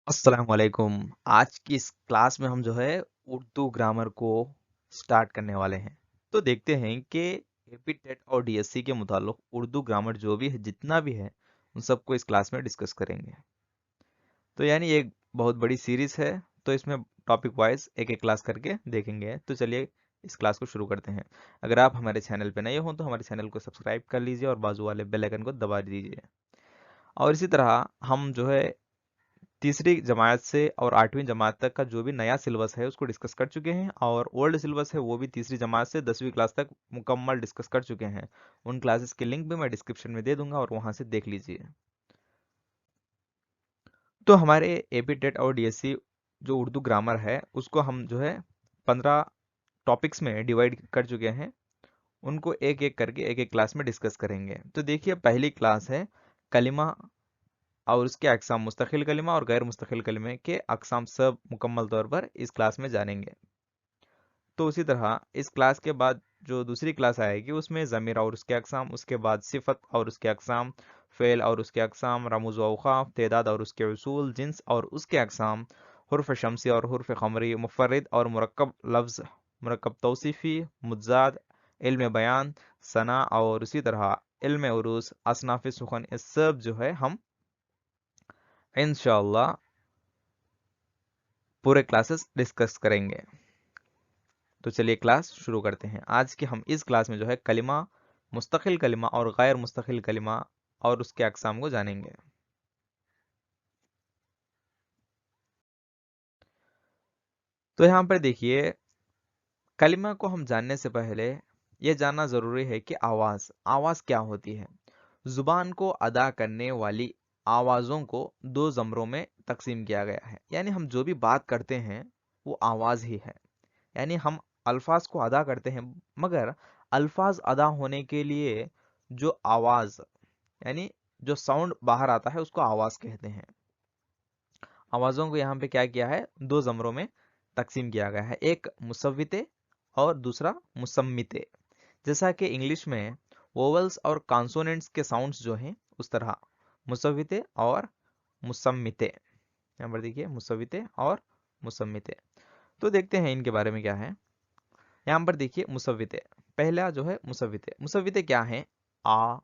अस्सलाम वालेकुम। आज की इस क्लास में हम जो है उर्दू ग्रामर को स्टार्ट करने वाले हैं। तो देखते हैं कि एपी टेट और डीएससी के मुताल्लिक उर्दू ग्रामर जो भी है जितना भी है उन सबको इस क्लास में डिस्कस करेंगे। तो यानी एक बहुत बड़ी सीरीज है, तो इसमें टॉपिक वाइज एक एक क्लास करके देखेंगे। तो चलिए इस क्लास को शुरू करते हैं। अगर आप हमारे चैनल पे नए हो तो हमारे चैनल को सब्सक्राइब कर लीजिए और बाजू वाले बेल आइकन को दबा दीजिए। और इसी तरह हम जो है तीसरी जमात से और 8वीं जमात तक का जो भी नया सिलेबस है उसको डिस्कस कर चुके हैं, और ओल्ड सिलेबस है वो भी तीसरी जमात से 10वीं क्लास तक मुकम्मल डिस्कस कर चुके हैं। उन क्लासेस के लिंक भी मैं डिस्क्रिप्शन में दे दूंगा और वहां से देख लीजिए। तो हमारे एपी टेट और डीएससी जो उर्दू ग्रामर है उसको हम जो है 15 टॉपिक्स में डिवाइड कर चुके हैं। उनको एक एक करके एक एक क्लास में डिस्कस करेंगे। तो देखिए, पहली क्लास है कलिमा और उसके अक़साम, मुस्तकिल कलिमा और गैर मुस्तकिल कलिमे के अक़साम सब मुकम्मल तौर पर इस क्लास में जानेंगे। तो उसी तरह इस क्लास के बाद जो दूसरी क्लास आएगी उसमें ज़मीर और उसके अक़साम, उसके बाद सिफ़त और उसके अक़साम, फ़ेल और उसके अक़साम, रमूज़ व औक़ाफ़, तेदाद और उसके उसूल, जिन्स और उसके अक़साम, हुर्फ़ शमसी और हुर्फ़ क़मरी, मुफ़र्रिद और मुरक्कब लफ्ज़, मुरक्कब तौसीफ़ी, मुज़्ज़ाद, इल्म बयान, सना और उसी तरह इल्म उरूस, असनाफ़ सुख़न, ये सब जो है हम इंशाअल्लाह पूरे क्लासेस डिस्कस करेंगे। तो चलिए क्लास शुरू करते हैं। आज की हम इस क्लास में जो है कलिमा, मुस्तकिल कलिमा और गैर मुस्तकिल कलिमा और उसके अक़साम को जानेंगे। तो यहाँ पर देखिए, कलिमा को हम जानने से पहले ये जानना ज़रूरी है कि आवाज़ क्या होती है। ज़ुबान को अदा करने वाली आवाज़ों को दो ज़मरों में तकसीम किया गया है। यानी हम जो भी बात करते हैं वो आवाज़ ही है। यानी हम अल्फाज को अदा करते हैं, मगर अल्फाज अदा होने के लिए जो आवाज, यानी जो साउंड बाहर आता है उसको आवाज कहते हैं। आवाजों को यहाँ पे क्या किया है, दो जमरों में तकसीम किया गया है, एक मुसव्विते और दूसरा मुसम्मिते। जैसा कि इंग्लिश में वोवल्स और कॉन्सोनेंट्स के साउंड्स जो हैं उस तरह मुसव्विते और मुसम्मिते। यहाँ पर देखिए मुसव्विते और मुसम्मिते। तो देखते हैं इनके बारे में क्या है। यहाँ पर देखिए मुसव्विते, पहला जो है मुसव्विते। मुसव्विते क्या है? आ,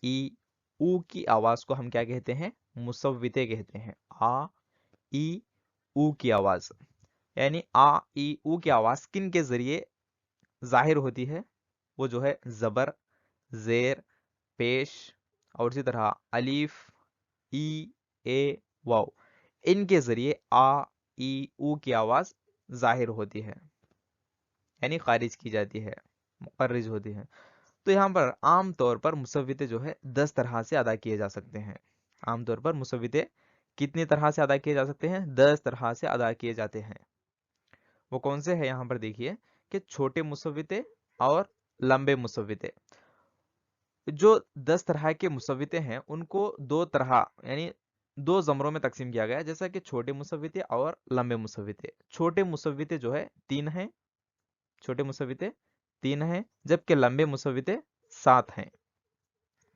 ई, ऊ की आवाज को हम क्या कहते हैं? मुसव्विते कहते हैं। आ, ई, ऊ की आवाज, यानी आ, ई, ऊ की आवाज किन के जरिए जाहिर होती है? वो जो है जबर, जेर, पेश और इसी तरह अलीफ, ई, ए, वाव, इनके जरिए आ, ई, ऊ की आवाज जाहिर होती है, यानी खारिज की जाती है, मुकर्रिज होती है। तो यहाँ पर आम तौर पर मुसव्विते जो है 10 तरह से अदा किए जा सकते हैं। आमतौर पर मुसव्विते कितनी तरह से अदा किए जा सकते हैं? 10 तरह से अदा किए जाते हैं। वो कौन से हैं? यहाँ पर देखिए कि छोटे मुसव्विते और लंबे मुसव्विते। जो 10 तरह के मुसव्विते हैं उनको दो तरह, यानी दो जमरों में तकसीम किया गया है, जैसा कि छोटे मुसव्विते और लंबे मुसव्विते। छोटे मुसव्विते जो है 3 हैं, छोटे मुसव्विते 3 हैं, जबकि लंबे मुसव्विते 7 हैं।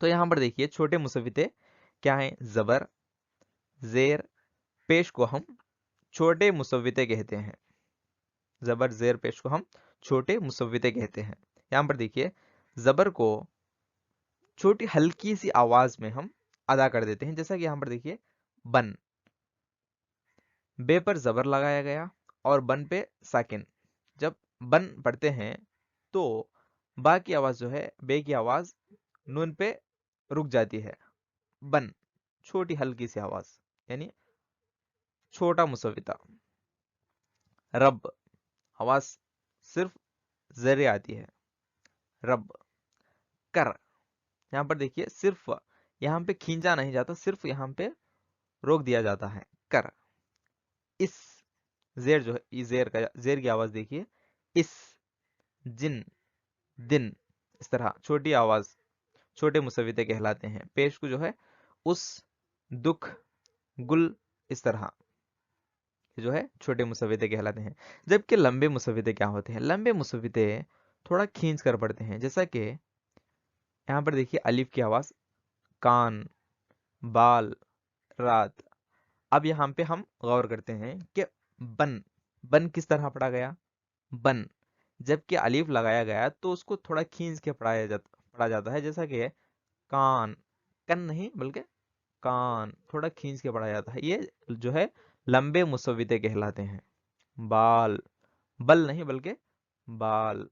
तो यहाँ पर देखिए छोटे मुसव्विते क्या हैं? जबर, जेर, पेश को हम छोटे मुसव्विते कहते हैं। जबर, जेर, पेश को हम छोटे मुसव्विते कहते हैं। यहाँ पर देखिए जबर को छोटी हल्की सी आवाज में हम अदा कर देते हैं, जैसा कि यहाँ पर देखिए बन, बे पर जबर लगाया गया और बन पे साकिन। जब बन पढ़ते हैं तो बा की आवाज जो है, बे की आवाज नून पे रुक जाती है। बन, छोटी हल्की सी आवाज, यानी छोटा मुसव्विता। रब, आवाज सिर्फ जरे आती है, रब। कर, यहाँ पर देखिए सिर्फ यहाँ पे खींचा नहीं जाता, सिर्फ यहाँ पे रोक दिया जाता है, कर। इस, जेर जो है, इस जेर की आवाज देखिए, इस, जिन, दिन। इस तरह छोटी आवाज छोटे मुसव्विते कहलाते हैं। पेश को जो है उस, दुख, गुल, इस तरह जो है छोटे मुसव्विते कहलाते हैं। जबकि लंबे मुसव्विते क्या होते हैं? लंबे मुसव्विते थोड़ा खींच कर पढ़ते हैं, जैसा कि यहाँ पर देखिए अलिफ की आवाज, कान, बाल, रात। अब यहाँ पे हम गौर करते हैं कि बन, बन किस तरह पढ़ा गया, बन। जबकि अलीफ लगाया गया तो उसको थोड़ा खींच के पढ़ा जाता है, जैसा कि कान, कन नहीं बल्कि कान, थोड़ा खींच के पढ़ा जाता है। ये जो है लंबे मुसव्विते कहलाते हैं। बाल, बल नहीं बल्कि बाल।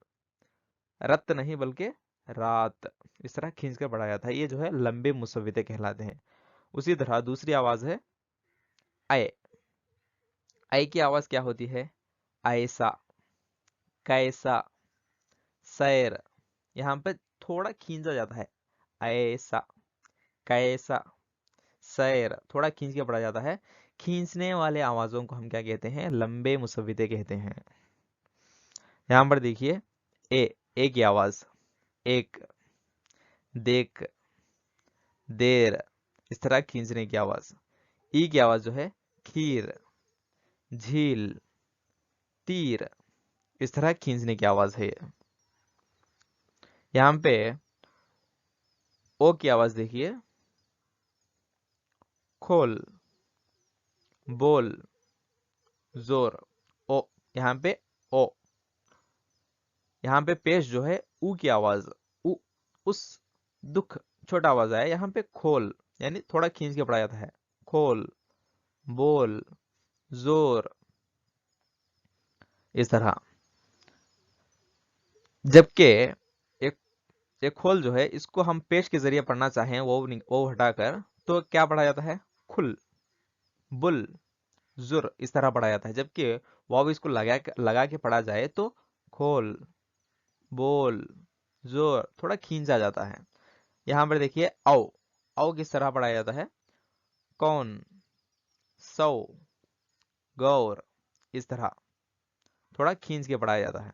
रत नहीं बल्कि रात। इस तरह खींच कर पढ़ा जाता है, ये जो है लंबे मुसव्विते कहलाते हैं। उसी तरह दूसरी आवाज है अय। अय की आवाज क्या होती है, ऐसा, कैसा, सैर। यहाँ पे थोड़ा खींचा जाता है, ऐसा, कैसा, सैर, थोड़ा खींच के पढ़ा जाता है। खींचने वाले आवाजों को हम क्या कहते हैं, लंबे मुसव्विते कहते हैं। यहाँ पर देखिए ए की आवाज एक, देख, देर, इस तरह खींचने की आवाज। ई की आवाज जो है खीर, झील, तीर, इस तरह खींचने की आवाज है ये। यहाँ पे ओ की आवाज देखिए, खोल, बोल, जोर, ओ। यहाँ पे ओ। यहाँ पे पेश जो है ऊ की आवाज, उ, उस, दुख, छोटा आवाज आया। यहाँ पे खोल, यानी थोड़ा खींच के पढ़ा जाता है, खोल, बोल, जोर, इस तरह। जबकि एक एक खोल जो है, इसको हम पेश के जरिए पढ़ना चाहें, वो हटाकर, तो क्या पढ़ा जाता है, खुल, बुल, जुर, इस तरह पढ़ा जाता है। जबकि वाव इसको लगा के पढ़ा जाए तो खोल, बोल, जोर, थोड़ा खींचा जाता है। यहाँ पर देखिए औ, औ किस तरह पढ़ाया जाता है, कौन, सौ, गौर, इस तरह थोड़ा खींच के पढ़ाया जाता है।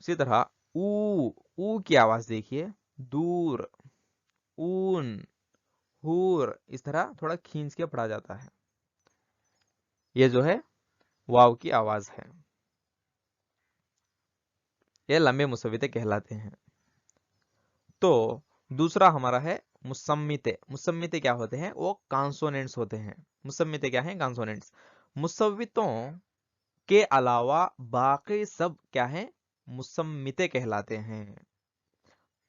उसी तरह ऊ की आवाज देखिए, दूर, ऊन, हूर, इस तरह थोड़ा खींच के पढ़ा जाता है। ये जो है वाव की आवाज है, ये लंबे मुसव्विते कहलाते हैं। तो दूसरा हमारा है मुसम्मिते। मुसम्मिते क्या होते हैं, वो कॉन्सोनेंट्स होते हैं। मुसम्मिते क्या हैं, कॉन्सोनेंट्स। मुसव्वितों के अलावा बाकी सब क्या है, मुसम्मिते कहलाते हैं।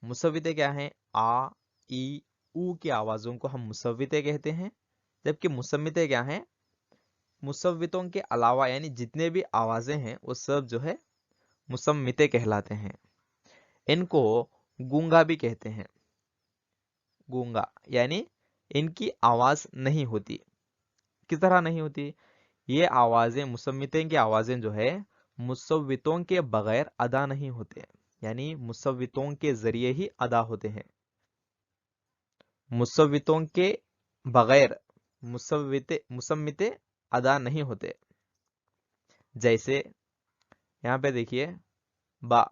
मुसव्विते क्या हैं, आ, ई, ऊ की आवाजों को हम मुसव्विते कहते हैं। जबकि मुसम्मिते क्या हैं, मुसव्वितों के अलावा यानी जितने भी आवाजें हैं वो सब जो है मुसम्मिते कहलाते हैं। इनको गूंगा भी कहते हैं, गूंगा, यानी इनकी आवाज नहीं होती। किस तरह नहीं होती, ये आवाजें, मुसम्मिते की आवाजें जो है मुसव्वितों के बगैर अदा नहीं होते, यानी मुसव्वितों के जरिए ही अदा होते हैं। मुसव्वितों के बगैर मुसम्मिते अदा नहीं होते। जैसे यहाँ पे देखिए बा,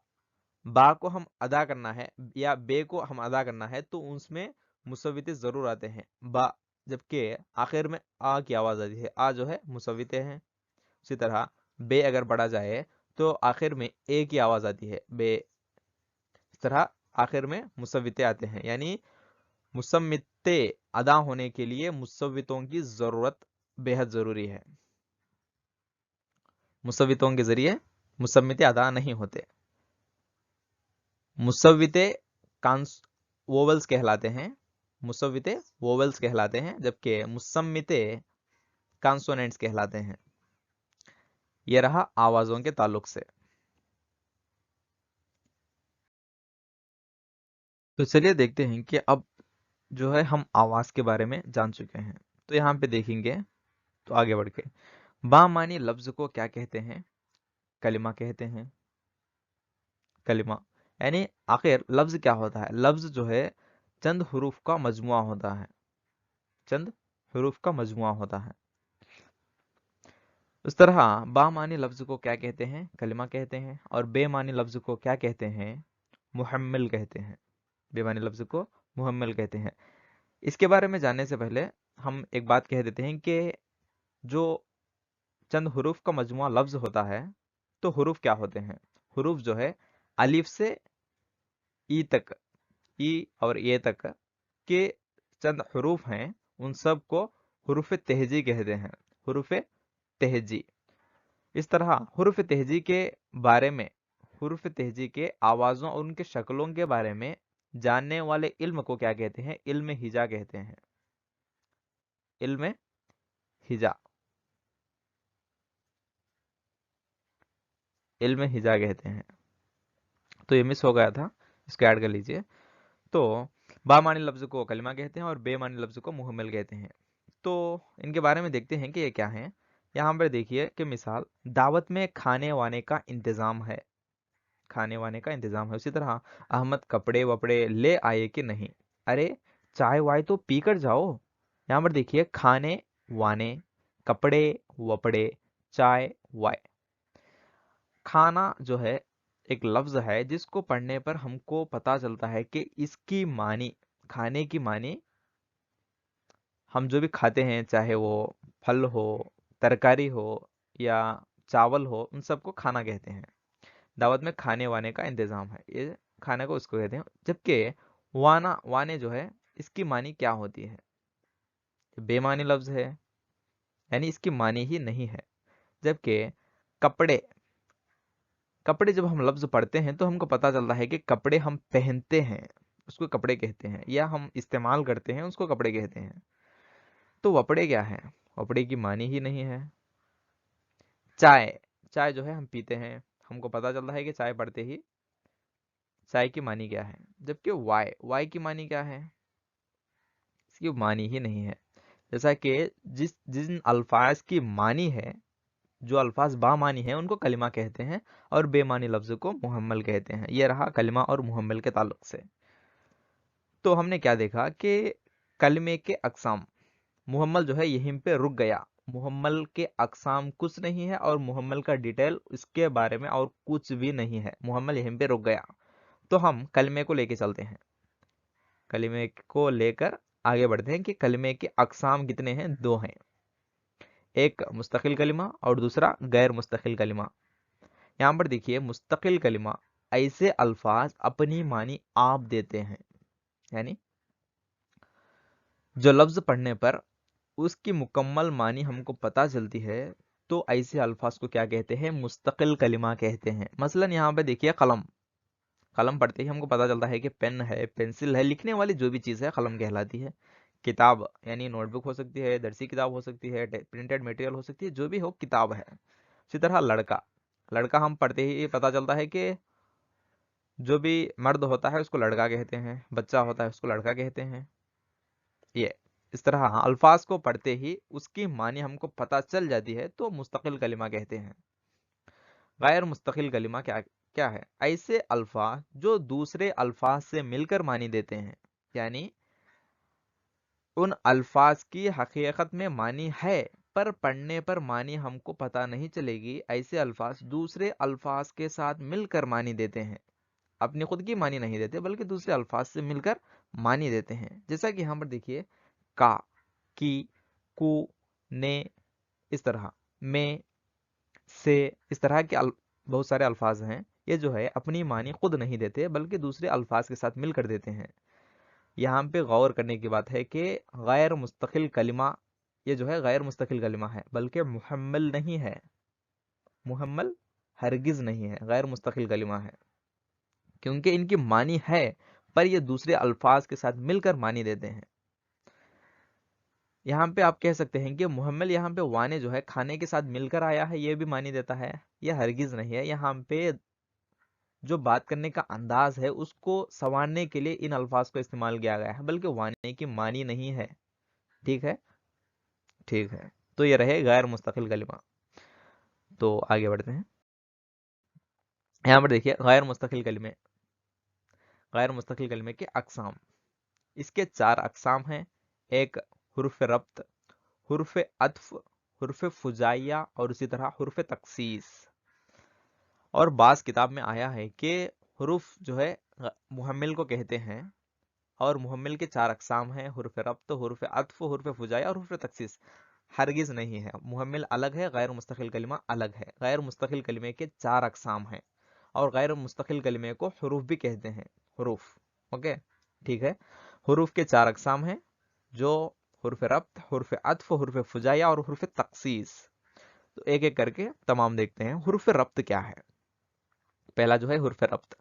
बा को हम अदा करना है या बे को हम अदा करना है तो उसमें मुसव्विते जरूर आते हैं, बा। जबकि आखिर में आ की आवाज आती है, आ जो है मुसव्विते हैं। उसी तरह बे अगर पढ़ा जाए तो आखिर में ए की आवाज आती है, बे। इस तरह आखिर में मुसव्विते आते हैं, यानी मुसम्मिते अदा होने के लिए मुसव्वितों की जरूरत बेहद जरूरी है। मुसव्वितों के जरिए मुसम्मिते अदा नहीं होते। मुसव्विते कांस वोवल्स कहलाते हैं, मुसव्विते वोवल्स कहलाते हैं, जबकि मुसम्मिते कॉन्सोनेंट्स कहलाते हैं। यह रहा आवाजों के ताल्लुक से। तो चलिए देखते हैं कि अब जो है हम आवाज के बारे में जान चुके हैं। तो यहाँ पे देखेंगे, तो आगे बढ़ के बामानी लफ्ज को क्या कहते हैं, कलिमा कहते हैं। कलिमा यानी आखिर लफ्ज क्या होता है, लफ्ज जो है चंद हरूफ का मजमुआ होता है, चंद हरूफ का मजमुआ होता है। उस तरह बामानी लफ्ज को क्या कहते हैं, कलिमा कहते हैं। और बेमानी लफ्ज को क्या कहते हैं, मुहम्मिल कहते हैं। बेमानी लफ्ज को मुहम्मिल कहते हैं। इसके बारे में जानने से पहले हम एक बात कह देते हैं कि जो चंद हरूफ का मजमुआ लफ्ज होता है, तो हरूफ क्या होते हैं, हरूफ जो है अलिफ से ई तक, ई और ए तक के चंद हरूफ हैं, उन सब को हुरूफ तेहजी कहते हैं, हुरूफ तेहजी। इस तरह हुरूफ तेहजी के बारे में, हुरूफ तेहजी के आवाज़ों और उनके शक्लों के बारे में जानने वाले इल्म को क्या कहते हैं? इल्म हिजा कहते हैं, इल्म हिजा, इल्म हिजा कहते हैं। तो ये मिस हो गया था, इसको ऐड कर लीजिए। तो बामानी लफ्ज़ को कलिमा कहते हैं और बेमानी लफ्ज़ को मुहम्मल कहते हैं। तो इनके बारे में देखते हैं कि ये क्या है। यहाँ पर देखिए कि मिसाल, दावत में खाने वाने का इंतज़ाम है, खाने वाने का इंतज़ाम है। उसी तरह अहमद कपड़े वपड़े ले आए कि नहीं, अरे चाय वाय तो पी कर जाओ। यहाँ पर देखिए खाने वाने, कपड़े वपड़े, चाय वाय। खाना जो है एक लफ्ज है जिसको पढ़ने पर हमको पता चलता है कि इसकी मानी, खाने की मानी, हम जो भी खाते हैं चाहे वो फल हो, तरकारी हो या चावल हो, उन सबको खाना कहते हैं। दावत में खाने वाने का इंतजाम है, ये खाने को उसको कहते हैं। जबकि वाना, वाने जो है इसकी मानी क्या होती है? बेमानी लफ्ज है, यानी इसकी मानी ही नहीं है। जबकि कपड़े, कपड़े जब हम लफ्ज पढ़ते हैं तो हमको पता चलता है कि कपड़े हम पहनते हैं उसको कपड़े कहते हैं, या हम इस्तेमाल करते हैं उसको कपड़े कहते हैं। तो वपड़े क्या है? वपड़े की मानी ही नहीं है। चाय, चाय जो है हम पीते हैं, हमको पता चलता है कि चाय पढ़ते ही चाय की मानी क्या है। जबकि वाय, वाय की मानी क्या है? इसकी मानी ही नहीं है। जैसा कि जिन अल्फाज की मानी है, जो अल्फाज बामानी है उनको कलिमा कहते हैं और बेमानी लफ्ज को मुहम्मल कहते हैं। ये रहा कलिमा और मुहम्मल के ताल्लुक से। तो हमने क्या देखा कि कलमे के अकसाम, मुहम्मल जो है यहीं पे रुक गया। मुहम्मल के अकसाम कुछ नहीं है और मुहम्मल का डिटेल इसके बारे में और कुछ भी नहीं है, मुहम्मल यहीं पे रुक गया। तो हम कलमे को लेके चलते हैं, कलमे को लेकर आगे बढ़ते हैं कि कलमे के अकसाम कितने हैं? दो हैं, एक मुस्तकिल कलिमा और दूसरा गैर मुस्तकिल कलिमा। यहाँ पर देखिए मुस्तकिल कलिमा ऐसे अल्फाज अपनी मानी आप देते हैं, यानी जो लफ्ज पढ़ने पर उसकी मुकम्मल मानी हमको पता चलती है, तो ऐसे अल्फाज को क्या कहते हैं? मुस्तकिल कलिमा कहते हैं। मसलन यहाँ पे देखिए कलम, कलम पढ़ते ही हमको पता चलता है कि पेन है, पेंसिल है, लिखने वाली जो भी चीज़ है कलम कहलाती है। किताब यानी नोटबुक हो सकती है, दरसी किताब हो सकती है, प्रिंटेड मटेरियल हो सकती है, जो भी हो किताब है। इसी तरह लड़का, लड़का हम पढ़ते ही पता चलता है कि जो भी मर्द होता है उसको लड़का कहते हैं, बच्चा होता है उसको लड़का कहते हैं। ये इस तरह अल्फाज को पढ़ते ही उसकी मानी हमको पता चल जाती है, तो मुस्तकिल कलिमा कहते हैं। गैर मुस्तकिल कलिमा क्या क्या है? ऐसे अल्फाज जो दूसरे अल्फाज से मिलकर मानी देते हैं, यानी उन अल्फाज की हकीकत में मानी है पर पढ़ने पर मानी हमको पता नहीं चलेगी। ऐसे अल्फाज दूसरे अल्फाज के साथ मिलकर मानी देते हैं, अपनी खुद की मानी नहीं देते बल्कि दूसरे अल्फाज से मिलकर मानी देते हैं। जैसा कि यहाँ पर देखिए का, की, कु, ने, इस तरह में, से, इस तरह के बहुत सारे अल्फाज हैं। ये जो है अपनी मानी खुद नहीं देते बल्कि दूसरे अल्फाज के साथ मिलकर देते हैं। यहाँ पे गौर करने की बात है कि गैर मुस्तकिल कलिमा, ये जो है गैर मुस्तकिल कलिमा है बल्कि मुहम्मल नहीं है, मुहम्मल हरगिज नहीं है, गैर मुस्तकिल कलिमा है, क्योंकि इनकी मानी है पर ये दूसरे अल्फाज के साथ मिलकर मानी देते हैं। यहाँ पे आप कह सकते हैं कि मुहम्मल यहाँ पे वाने जो है खाने के साथ मिलकर आया है, ये भी मानी देता है, यह हरगिज नहीं है। यहाँ पे जो बात करने का अंदाज है उसको संवारने के लिए इन अल्फाज को इस्तेमाल किया गया है, बल्कि वाने की मानी नहीं है। ठीक है, ठीक है। तो ये रहे गैर मुस्तकिल कलिमा। तो आगे बढ़ते हैं। यहाँ पर देखिए गैर मुस्तकिल कलिमे, गैर मुस्तकिल कलिमे के अकसाम, इसके चार अकसाम हैं। एक हुर्फ रब्त, हुर्फ अत्फ, हुर्फ फुजाइया और उसी तरह हुर्फ तक्सीस। और बास किताब में आया है कि हुरूफ जो है मुहम्मिल को कहते हैं और मुहम्मिल के चार अकसाम हैं, हुर्फ रब्त, हुर्फ अत्फ, हुर्फ फुजाइया और हुर्फ तक्सीस। हरगिज नहीं है, मुहम्मिल अलग है, गैर मुस्तकिल कलिमा अलग है। गैर मुस्तकिल कलिमे के चार अकसाम हैं और गैर मुस्तकिल कलिमे को हुरूफ भी कहते हैं, हुरूफ। ओके, ठीक है। हुरूफ के चार अकसाम हैं जो حرف ربط، حرف عطف، حرف فجائیہ اور حرف تخصیص. تو ایک ایک کر کے تمام دیکھتے ہیں. حرف ربط کیا ہے؟ پہلا جو ہے حرف ربط.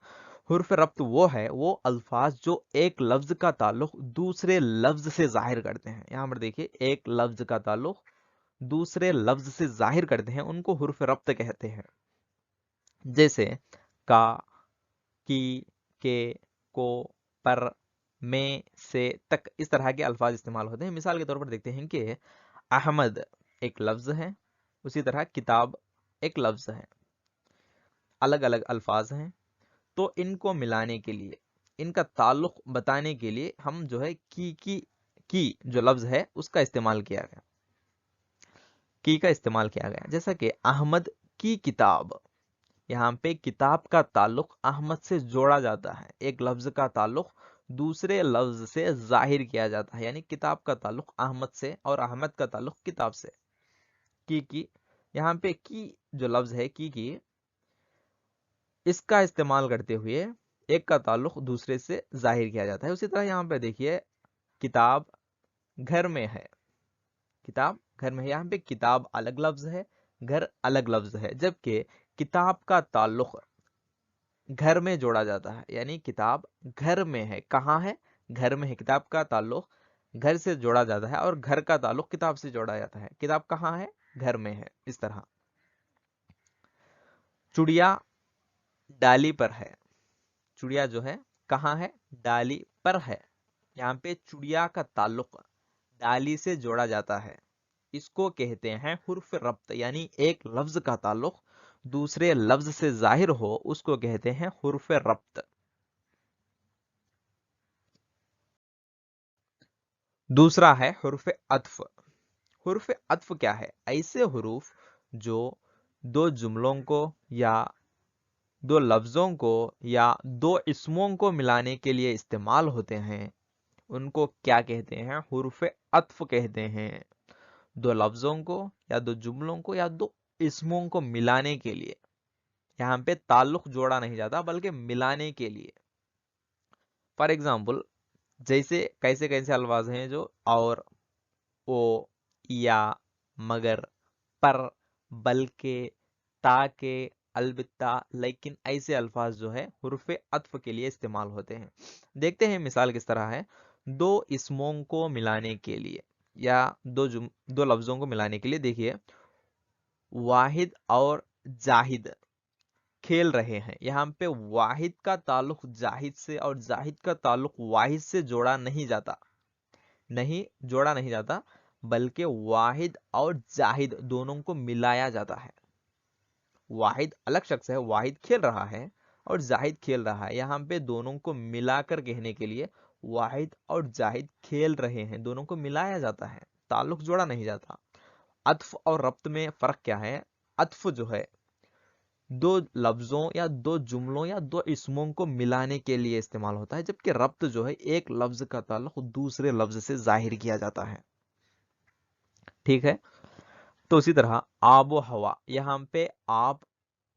حرف ربط وہ الفاظ جو ایک لفظ کا تعلق دوسرے لفظ سے ظاہر کرتے ہیں. یہاں پر دیکھیے ایک لفظ کا تعلق دوسرے لفظ سے ظاہر کرتے ہیں، ان کو حرف ربط کہتے ہیں. جیسے کا، کی، کے، کو، پر، میں، سے تک اس طرح کے الفاظ استعمال ہوتے ہیں. مثال کے طور پر دیکھتے ہیں کہ احمد ایک لفظ ہے، اسی طرح کتاب ایک لفظ ہے، الگ الگ الفاظ ہیں. تو ان کو ملانے کے لیے، ان کا تعلق بتانے کے لیے ہم جو ہے کی جو لفظ ہے اس کا استعمال کیا گیا. کی کا استعمال کیا گیا. جیسا کہ احمد کی کتاب، یہاں پہ کتاب کا تعلق احمد سے جوڑا جاتا ہے. ایک لفظ کا تعلق دوسرے لفظ سے ظاہر کیا جاتا ہے، یعنی کتاب کا تعلق احمد سے اور احمد کا تعلق کتاب سے. کی یہاں پہ کی جو لفظ ہے کی اس کا استعمال کرتے ہوئے ایک کا تعلق دوسرے سے ظاہر کیا جاتا ہے. اسی طرح یہاں پہ دیکھیے کتاب گھر میں ہے، کتاب گھر میں ہے. یہاں پہ کتاب الگ لفظ ہے، گھر الگ لفظ ہے، جبکہ کتاب کا تعلق گھر میں جوڑا جاتا ہے. یعنی کتاب گھر میں ہے. کہاں ہے؟ گھر میں ہے. کتاب کا تعلق گھر سے جوڑا جاتا ہے اور گھر کا تعلق کتاب سے جوڑا جاتا ہے. کتاب کہاں ہے؟ گھر میں ہے. اس طرح چڑیا ڈالی پر ہے. چڑیا جو ہے کہاں ہے؟ ڈالی پر ہے. یہاں پہ چڑیا کا تعلق ڈالی سے جوڑا جاتا ہے. اس کو کہتے ہیں حرف ربط. یعنی ایک لفظ کا تعلق دوسرے لفظ سے ظاہر ہو اس کو کہتے ہیں حرف ربط. دوسرا ہے حرف عطف. حرف عطف کیا ہے؟ ایسے حروف جو دو جملوں کو یا دو لفظوں کو یا دو اسموں کو ملانے کے لیے استعمال ہوتے ہیں، ان کو کیا کہتے ہیں؟ حرف عطف کہتے ہیں. دو لفظوں کو یا دو جملوں کو یا دو اسموں کو ملانے کے لیے، یہاں پہ تعلق جوڑا نہیں جاتا بلکہ ملانے کے لیے. فار ایگزامپل جیسے کیسے کیسے الفاظ ہیں جو اور، او، یا، مگر، پر، بلکہ، تاکہ، البتہ، لیکن ایسے الفاظ جو ہے حرف عطف کے لیے استعمال ہوتے ہیں. دیکھتے ہیں مثال کس طرح ہے. دو اسموں کو ملانے کے لیے یا دو لفظوں کو ملانے کے لیے دیکھیے واحد اور جاہد کھیل رہے ہیں. یہاں پہ واحد کا تعلق جاہد سے اور جاہد کا تعلق واحد سے جوڑا نہیں جاتا بلکہ واحد اور جاہد دونوں کو ملایا جاتا ہے. واحد الگ شخص ہے، واحد کھیل رہا ہے اور جاہد کھیل رہا ہے. یہاں پہ دونوں کو ملا کر کہنے کے لیے واحد اور جاہد کھیل رہے ہیں دونوں کو ملایا جاتا ہے، تعلق جوڑا نہیں جاتا. عطف اور ربط میں فرق کیا ہے؟ عطف جو ہے دو لفظوں یا دو جملوں یا دو اسموں کو ملانے کے لیے استعمال ہوتا ہے، جبکہ ربط جو ہے ایک لفظ کا تعلق دوسرے لفظ سے ظاہر کیا جاتا ہے. ٹھیک ہے. تو اسی طرح آب و ہوا، یہاں پہ آب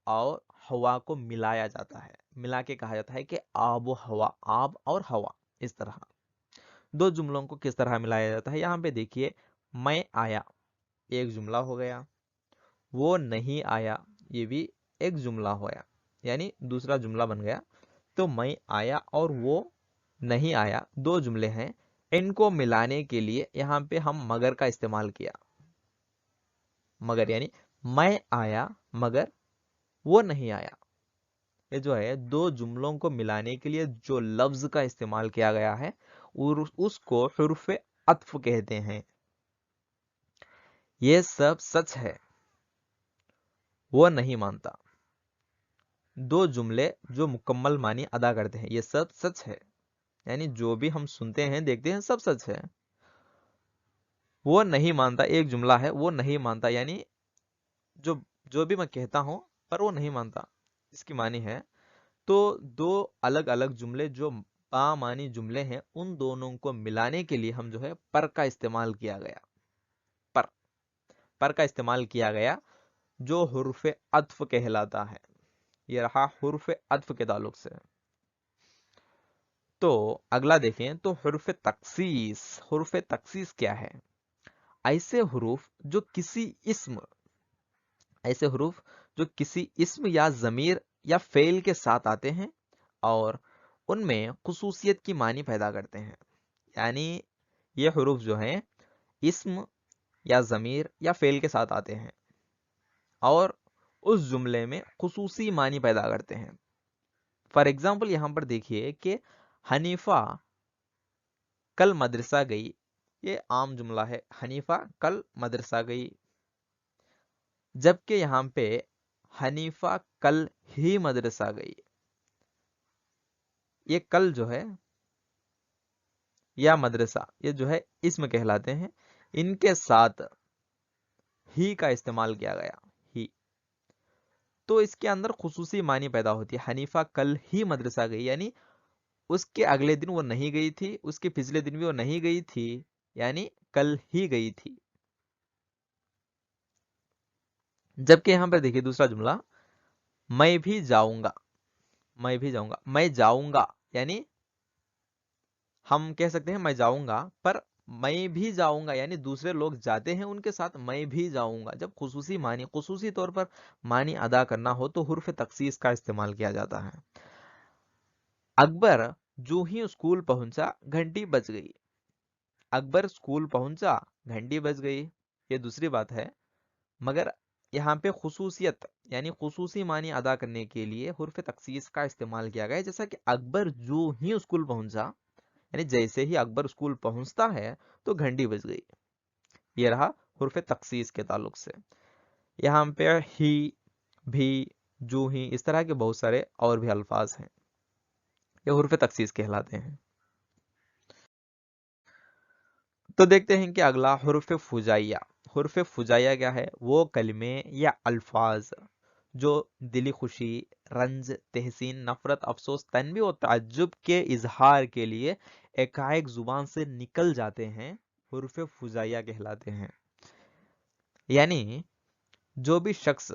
اور ہوا کو ملایا جاتا ہے، ملا کے کہا جاتا ہے کہ آب و ہوا، آب اور ہوا. اس طرح دو جملوں کو کس طرح ملایا جاتا ہے؟ یہاں پہ دیکھیے میں آیا ایک جملہ ہو گیا، وہ نہیں آیا یہ بھی ایک جملہ ہوا، یعنی دوسرا جملہ بن گیا. تو میں آیا اور وہ نہیں آیا دو جملے ہیں، ان کو ملانے کے لیے یہاں پہ ہم مگر کا استعمال کیا. مگر یعنی میں آیا مگر وہ نہیں آیا. یہ جو ہے دو جملوں کو ملانے کے لیے جو لفظ کا استعمال کیا گیا ہے اور اس کو حرف عطف کہتے ہیں. یہ سب سچ ہے، وہ نہیں مانتا. دو جملے جو مکمل معنی ادا کرتے ہیں. یہ سب سچ ہے یعنی جو بھی ہم سنتے ہیں دیکھتے ہیں سب سچ ہے. وہ نہیں مانتا ایک جملہ ہے، وہ نہیں مانتا یعنی جو بھی میں کہتا ہوں پر وہ نہیں مانتا، اس کی معنی ہے. تو دو الگ الگ جملے جو بامعنی جملے ہیں ان دونوں کو ملانے کے لیے ہم جو ہے پر کا استعمال کیا گیا. پر کا استعمال کیا گیا جو حرف عطف کہلاتا ہے. یہ رہا حرف عطف کے تعلق سے. तो अगला देखें तो हुर्फ तक्सीस। हुर्फ तक्सीस क्या है? ऐसे हुरूफ जो किसी इस्म ऐसे हुरूफ जो किसी इस्म या ज़मीर या फ़ेल के साथ आते हैं और उनमें खुसूसियत की मानी पैदा करते हैं। यानी ये हुरूफ जो हैं इस्म या ज़मीर या फ़ेल के साथ आते हैं और उस जुमले में खुसूसी मानी पैदा करते हैं। फॉर एग्जाम्पल यहाँ पर देखिए कि हनीफा कल मदरसा गई। ये आम जुमला है, हनीफा कल मदरसा गई। जबकि यहाँ पे हनीफा कल ही मदरसा गई। ये कल जो है या मदरसा ये जो है इसम कहलाते हैं। इनके साथ ही का इस्तेमाल किया गया, ही। तो इसके अंदर खुसूसी मानी पैदा होती है। हनीफा कल ही मदरसा गई यानी उसके अगले दिन वो नहीं गई थी, उसके पिछले दिन भी वो नहीं गई थी, यानी कल ही गई थी। जबकि यहां पर देखिए दूसरा जुमला, मैं भी जाऊंगा। मैं भी जाऊंगा, मैं जाऊंगा यानी हम कह सकते हैं मैं जाऊंगा, पर मैं भी जाऊंगा यानी दूसरे लोग जाते हैं उनके साथ मैं भी जाऊंगा। जब खुसूसी तौर पर मानी अदा करना हो तो हुर्फ तखसीस का इस्तेमाल किया जाता है। अकबर जो ही स्कूल पहुंचा घंटी बज गई। अकबर स्कूल पहुंचा घंटी बज गई, ये दूसरी बात है। मगर यहाँ पे खुसूसियत यानी खुसूसी मानी अदा करने के लिए हुर्फ तखसीस का इस्तेमाल किया गया है। जैसा कि अकबर जो ही स्कूल पहुंचा यानी जैसे ही अकबर स्कूल पहुंचता है तो घंटी बज गई। ये रहा हुर्फ तखसीस के ताल्लुक से। यहाँ पे ही, भी, जो ही, इस तरह के बहुत सारे और भी अल्फाज हैं, ये हुर्फ तखसीस कहलाते हैं। तो देखते हैं कि अगला हुर्फ फुजाइया। हुर्फ फुजाइया क्या है? वो कलमे या अल्फाज जो दिली खुशी, रंज, तहसीन, नफरत, अफसोस, तन्वी और ताज्जुब के इजहार के लिए एकाएक जुबान से निकल जाते हैं, हुर्फ फुजाइया कहलाते हैं। यानी जो भी शख्स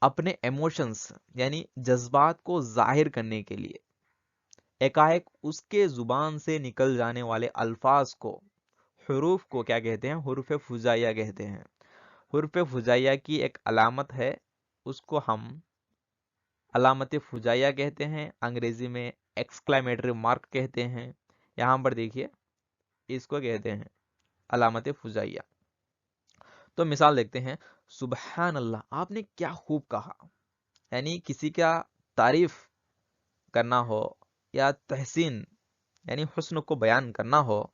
अपने इमोशंस यानी जज्बात को जाहिर करने के लिए एकाएक उसके जुबान से निकल जाने वाले अल्फाज को, हुरूफ को क्या कहते हैं? हुर्फ फुजाइया कहते हैं। हुर्फ फुजाइया की एक अलामत है, उसको हम अलामत फुजाइया कहते हैं। अंग्रेजी में एक्सक्लेमेटरी मार्क कहते हैं। यहां पर देखिए इसको कहते हैं अलामत फुजाइया। तो मिसाल देखते हैं, सुबहान अल्लाह, आपने क्या खूब कहा। यानी किसी का तारीफ करना हो या तहसीन यानी हुस्न को बयान करना हो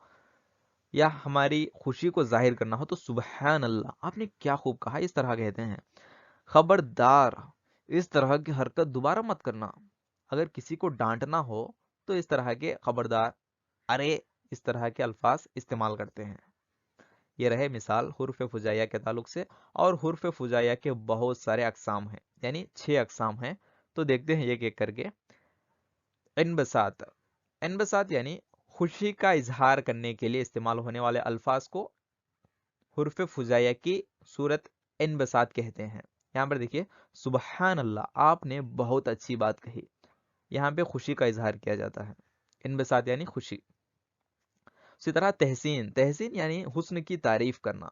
या हमारी खुशी को जाहिर करना हो तो सुबहान अल्लाह, आपने क्या खूब कहा, इस तरह कहते हैं। खबरदार, इस तरह की हरकत दोबारा मत करना। अगर किसी को डांटना हो तो इस तरह के खबरदार, अरे, इस तरह के अल्फाज इस्तेमाल करते हैं। ये रहे मिसाल हुर्फ फुजाइया के ताल्लुक से। और हुर्फ फुजाइया के बहुत सारे अकसाम हैं, यानी 6 अकसाम हैं। तो देखते हैं एक एक करके। इनबसात। इनबसात यानी खुशी का इजहार करने के लिए इस्तेमाल होने वाले अल्फाज को हुर्फ फुजाइया की सूरत इनबसात कहते हैं। यहाँ पर देखिए, सुबहान अल्लाह, आपने बहुत अच्छी बात कही। यहाँ पे खुशी का इजहार किया जाता है। इनबसात यानी खुशी। उसी तरह तहसीन। तहसीन यानी हुस्न की तारीफ करना।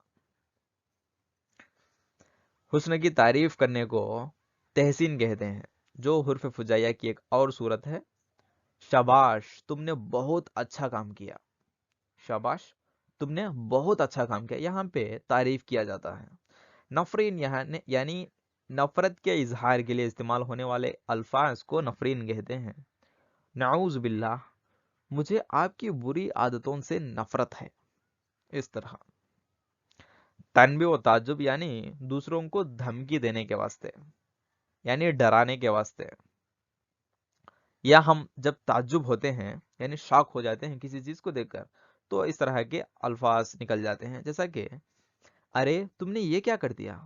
हुस्न की तारीफ करने को तहसीन कहते हैं, जो हुर्फ फुजाइया की एक और सूरत है। शाबाश, तुमने बहुत अच्छा काम किया। शाबाश, तुमने बहुत अच्छा काम किया, यहाँ पे तारीफ किया जाता है। नफरीन यहाँ यानी नफरत के इजहार के लिए इस्तेमाल होने वाले अल्फाज को नफरीन कहते हैं। नाउज बिल्लाह, मुझे आपकी बुरी आदतों से नफरत है, इस तरह। तनबी व ताज्जुब यानी दूसरों को धमकी देने के वास्ते यानी डराने के वास्ते, या हम जब ताज्जुब होते हैं यानी शॉक हो जाते हैं किसी चीज को देखकर तो इस तरह के अल्फाज निकल जाते हैं। जैसा कि अरे तुमने ये क्या कर दिया।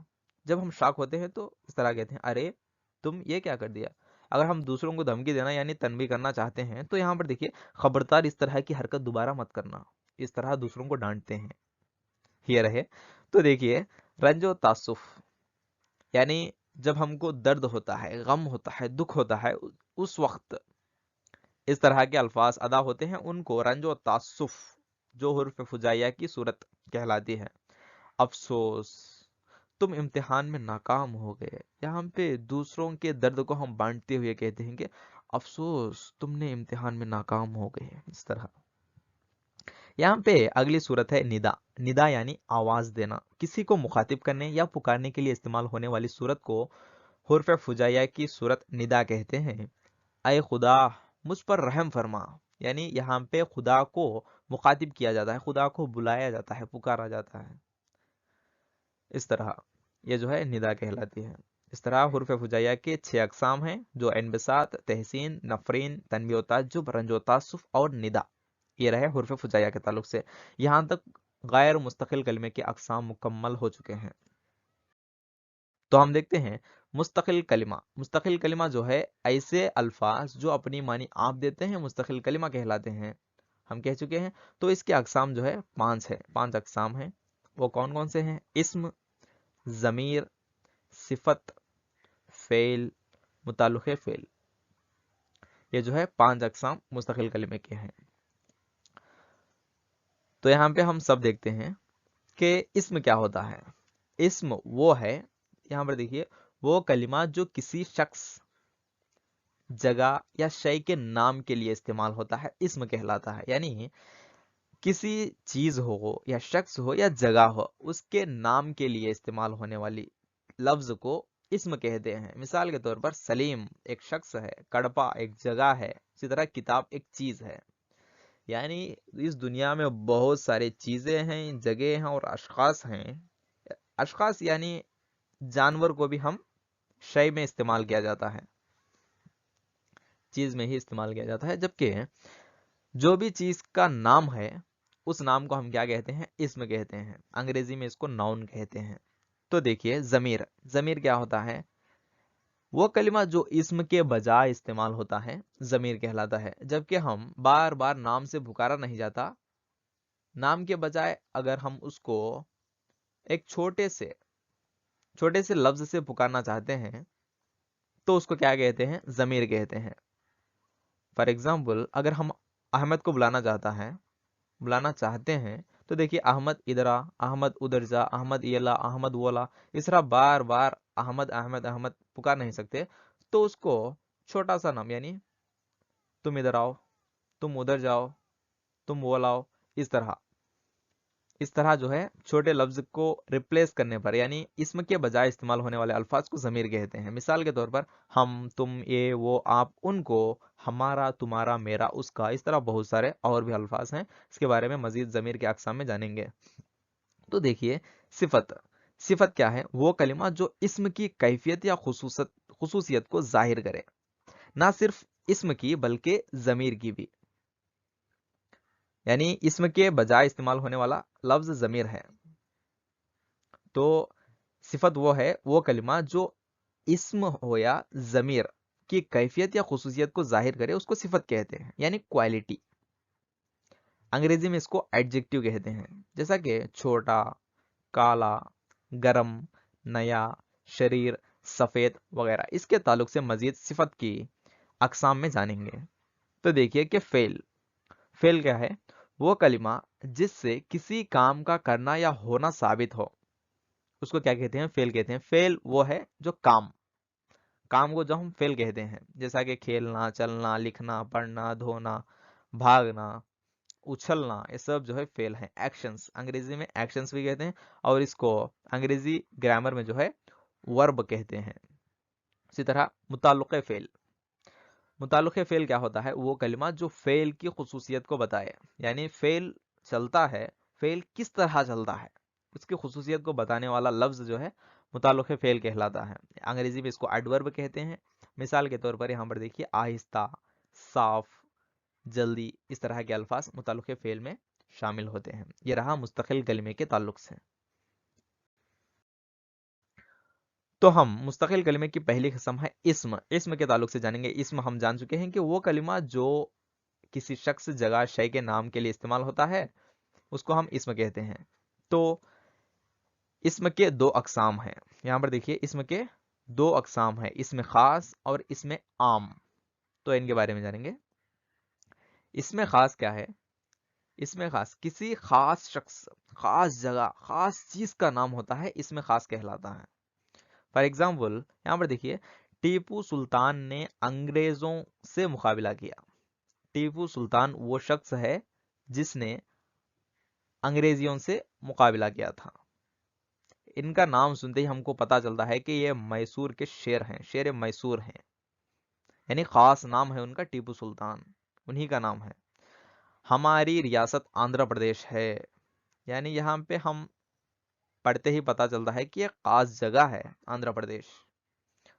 जब हम शॉक होते हैं तो इस तरह कहते हैं, अरे तुम ये क्या कर दिया। अगर हम दूसरों को धमकी देना यानी तनबी करना चाहते हैं तो यहाँ पर देखिए, खबरदार, इस तरह की हरकत दोबारा मत करना। इस तरह दूसरों को डांटते हैं। ये रहे। तो देखिए, रंजो तासुफ यानी जब हमको दर्द होता है, गम होता है, दुख होता है, उस वक्त इस तरह के अल्फाज अदा होते हैं उनको रंजो तासुफ जो हुर्फ फुजाइया की सूरत कहलाती है। अफसोस तुम इम्तिहान में नाकाम हो गए। यहाँ पे दूसरों के दर्द को हम बांटते हुए कहते हैं कि अफसोस तुमने इम्तिहान में नाकाम हो गए। इस तरह यहाँ पे अगली सूरत है निदा। निदा यानी आवाज देना। किसी को मुखातिब करने या पुकारने के लिए इस्तेमाल होने वाली सूरत को हुर्फ फुजाइया की सूरत निदा कहते हैं। अय खुदा मुझ पर रहम फरमा, यानी यहाँ पे खुदा को मुखातिब किया जाता है, खुदा को बुलाया जाता है, पुकारा जाता है। इस तरह ये जो है निदा कहलाती है। इस तरह हुर्फ फुजाइया के 6 अकसाम हैं जो इनबिसात, तहसीन, नफरीन, तनबीह ताज्जुब, रंजो तासुफ और निदा। ये रहे हुर्फ फुजाइया के ताल्लुक से। यहाँ तक गैर मुस्तकिल कलमे के अकसाम मुकम्मल हो चुके हैं। तो हम देखते हैं मुस्तकिल कलिमा। मुस्तकिल कलिमा जो है ऐसे अल्फाज जो अपनी मानी आप देते हैं मुस्तकिल कलिमा कहलाते हैं। हम कह चुके हैं। तो इसके अकसाम जो है 5 है, 5 अकसाम हैं। वो कौन कौन से हैं? इस्म, ज़मीर, सिफत, फेल, मुताल्लिक़ फेल। ये जो है 5 अकसाम मुस्तकिल कलिमे के हैं। तो यहाँ पे हम सब देखते हैं कि इस्म क्या होता है। इस्म वो है, यहाँ पर देखिए, वो कलिमा जो किसी शख्स, जगह या शय के नाम के लिए इस्तेमाल होता है, इस्म कहलाता है। यानी किसी चीज हो या शख्स हो या जगह हो, उसके नाम के लिए इस्तेमाल होने वाली लफ्ज को इस्म कहते हैं। मिसाल के तौर पर सलीम एक शख्स है, कड़पा एक जगह है, इसी तरह किताब एक चीज है। यानी इस दुनिया में बहुत सारी चीजें हैं, जगह हैं और अशखास हैं। अशखास यानी जानवर को भी हम शय में इस्तेमाल किया जाता है, चीज में ही इस्तेमाल किया जाता है। जबकि जो भी चीज का नाम है उस नाम को हम क्या कहते हैं? इस्म कहते हैं। अंग्रेजी में इसको नाउन कहते हैं। तो देखिए जमीर, जमीर क्या होता है? वो कलिमा जो इस्म के बजाय इस्तेमाल होता है जमीर कहलाता है। जबकि हम बार बार नाम से पुकारा नहीं जाता, नाम के बजाय अगर हम उसको एक छोटे से लफ्ज से पुकारना चाहते हैं तो उसको क्या कहते हैं? जमीर कहते हैं। फॉर एग्जाम्पल अगर हम अहमद को बुलाना चाहते हैं तो देखिए अहमद इधर आ, अहमद उधर जा, अहमद ये ला, अहमद वो ला, इस तरह बार बार अहमद अहमद अहमद पुकार नहीं सकते। तो उसको छोटा सा नाम, यानी तुम इधर आओ, तुम उधर जाओ, तुम वो लाओ, इस तरह जो है छोटे लफ्ज को रिप्लेस करने पर, यानी इसम के बजाय इस्तेमाल होने वाले अल्फाज को जमीर कहते हैं। मिसाल के तौर पर हम, तुम, ये, वो, आप, उनको, हमारा, तुम्हारा, मेरा, उसका, इस तरह बहुत सारे और भी अल्फाज हैं। इसके बारे में मजीद जमीर के अक़साम में जानेंगे। तो देखिए सिफत। सिफत क्या है? वो कलिमा जो इस्म की कैफियत या खुसूसियत को जाहिर करे, ना सिर्फ इस्म की बल्कि जमीर की भी। यानी इस्म के बजाय इस्तेमाल होने वाला लफ्ज जमीर है। तो सिफत वो है, वो कलिमा जो इस्म हो या जमीर की कैफियत या खुसूसियत को जाहिर करे, उसको सिफत कहते हैं, यानी क्वालिटी। अंग्रेजी में इसको एडजेक्टिव कहते हैं। जैसा कि छोटा, काला, गरम, नया, शरीर, सफेद वगैरह। इसके ताल्लुक से मजीद सिफत की अकसाम में जानेंगे। तो देखिए कि फेल। फेल क्या है? वो कलिमा जिससे किसी काम का करना या होना साबित हो, उसको क्या कहते हैं? फेल कहते हैं। फेल वो है जो काम को जो हम फेल कहते हैं। जैसा कि खेलना, चलना, लिखना, पढ़ना, धोना, भागना, उछलना, ये सब जो है फेल है। एक्शंस, अंग्रेजी में एक्शंस भी कहते हैं और इसको अंग्रेजी ग्रामर में जो है वर्ब कहते हैं। इसी तरह मुताल्लिक़ फेल। मुताल्लिक़ फेल क्या होता है? वो कलिमा जो फेल की खुसूसियत को बताए, यानी फेल चलता है, फेल किस तरह चलता है, उसकी खुसूसियत को बताने वाला लफ्ज जो है मुताल्लिक़ फेल कहलाता है। अंग्रेजी में इसको एडवर्ब कहते हैं। मिसाल के तौर पर यहाँ पर देखिए आहिस्ता, साफ, जल्दी, इस तरह के अल्फाज मुताल्लिक़ फेल में शामिल होते हैं। ये रहा मुस्तकिल कलिमे के ताल्लुक से। तो हम मुस्तकिल कलिमे की पहली किस्म है इस्म। इस्म के ताल्लुक से जानेंगे। इस्म हम जान चुके हैं कि वो कलिमा जो किसी शख्स, जगह, शय के नाम के लिए इस्तेमाल होता है, उसको हम इस्म कहते हैं। तो इस्म के 2 अकसाम हैं। यहाँ पर देखिए इस्म के 2 अकसाम है, इसमें खास और इसमें आम। तो इनके बारे में जानेंगे। اس میں خاص کیا ہے؟ اس میں خاص کسی خاص شخص، خاص جگہ، خاص چیز کا نام ہوتا ہے، اس میں خاص کہلاتا ہے. فار ایگزامپل یہاں پر دیکھیے، ٹیپو سلطان نے انگریزوں سے مقابلہ کیا. ٹیپو سلطان وہ شخص ہے جس نے انگریزیوں سے مقابلہ کیا تھا. ان کا نام سنتے ہی ہم کو پتا چلتا ہے کہ یہ میسور کے شیر ہیں، شیر میسور ہیں، یعنی خاص نام ہے ان کا ٹیپو سلطان، انہی کا نام ہے. ہماری ریاست آندھرا پردیش ہے، یعنی یہاں پہ ہم پڑھتے ہی پتا چلتا ہے کہ یہ خاص جگہ ہے آندھرا پردیش.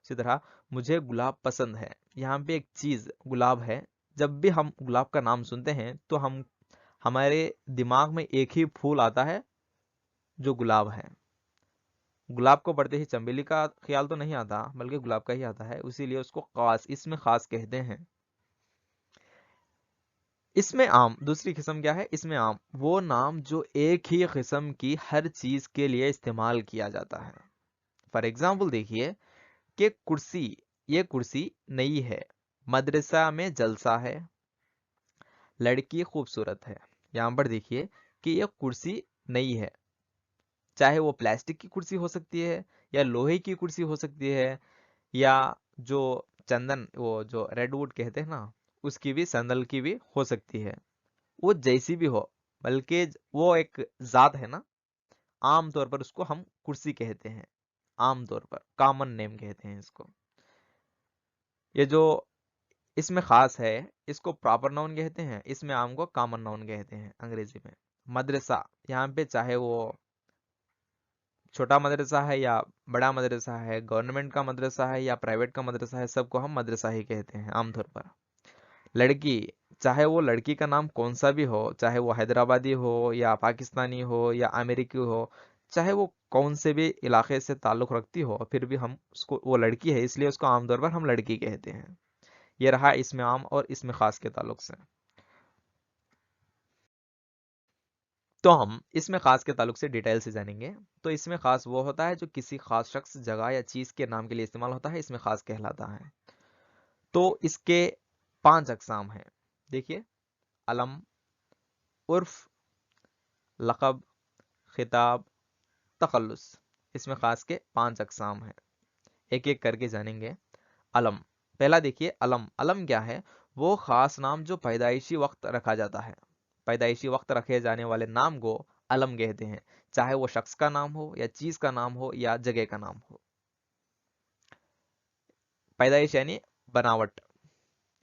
اسی طرح مجھے گلاب پسند ہے، یہاں پہ ایک چیز گلاب ہے. جب بھی ہم گلاب کا نام سنتے ہیں تو ہمارے دماغ میں ایک ہی پھول آتا ہے جو گلاب ہے. گلاب کو پڑھتے ہی چنبیلی کا خیال تو نہیں آتا، بلکہ گلاب کا ہی آتا ہے، اسی لیے اس کو خاص، اس میں خاص کہتے ہیں. اس میں عام دوسری قسم کیا ہے؟ اس میں عام وہ نام جو ایک ہی قسم کی ہر چیز کے لیے استعمال کیا جاتا ہے. فار ایگزامپل دیکھیے کہ کرسی، یہ کرسی نئی ہے. مدرسہ میں جلسہ ہے. لڑکی خوبصورت ہے. یہاں پر دیکھیے کہ یہ کرسی نئی ہے، چاہے وہ پلاسٹک کی کرسی ہو سکتی ہے، یا لوہے کی کرسی ہو سکتی ہے، یا جو چندن، وہ جو ریڈ ووڈ کہتے ہیں نا، اس کی بھی، سندل کی بھی ہو سکتی ہے. وہ جیسی بھی ہو، بلکہ وہ ایک ذات ہے نا. عام طور پر اس کو ہم کرسی کہتے ہیں، عام طور پر کامن نیم کہتے ہیں اس کو. یہ جو اس میں خاص ہے اس کو پراپر ناؤن کہتے ہیں، اس میں عام کو کامن ناؤن کہتے ہیں انگریزی میں. مدرسہ، یہاں پہ چاہے وہ چھوٹا مدرسہ ہے یا بڑا مدرسہ ہے، گورنمنٹ کا مدرسہ ہے یا پرائیویٹ کا مدرسہ ہے، سب کو ہم مدرسہ ہی کہتے ہیں عام طور پر. لڑکی، چاہے وہ لڑکی کا نام کون سا بھی ہو، چاہے وہ حیدرآبادی ہو یا پاکستانی ہو یا امریکی ہو، چاہے وہ کون سے بھی علاقے سے تعلق رکھتی ہو، پھر بھی ہم اس کو، وہ لڑکی ہے اس لیے اس کو عام طور پر ہم لڑکی کہتے ہیں. یہ رہا اس میں عام اور اس میں خاص کے تعلق سے. تو ہم اس میں خاص کے تعلق سے ڈیٹیل سے جانیں گے. تو اس میں خاص وہ ہوتا ہے جو کسی خاص شخص، جگہ یا چیز کے نام کے لیے استعمال ہوتا ہے، اس میں خاص کہلاتا ہے. تو اس کے 5 اقسام ہیں. دیکھیے، علم، عرف، لقب، خطاب، تخلص. اس میں خاص کے 5 اقسام ہیں، ایک ایک کر کے جانیں گے. علم، پہلا دیکھیے، علم. علم کیا ہے؟ وہ خاص نام جو پیدائشی وقت رکھا جاتا ہے. پیدائشی وقت رکھے جانے والے نام کو علم کہتے ہیں، چاہے وہ شخص کا نام ہو یا چیز کا نام ہو یا جگہ کا نام ہو. پیدائش یعنی بناوٹ،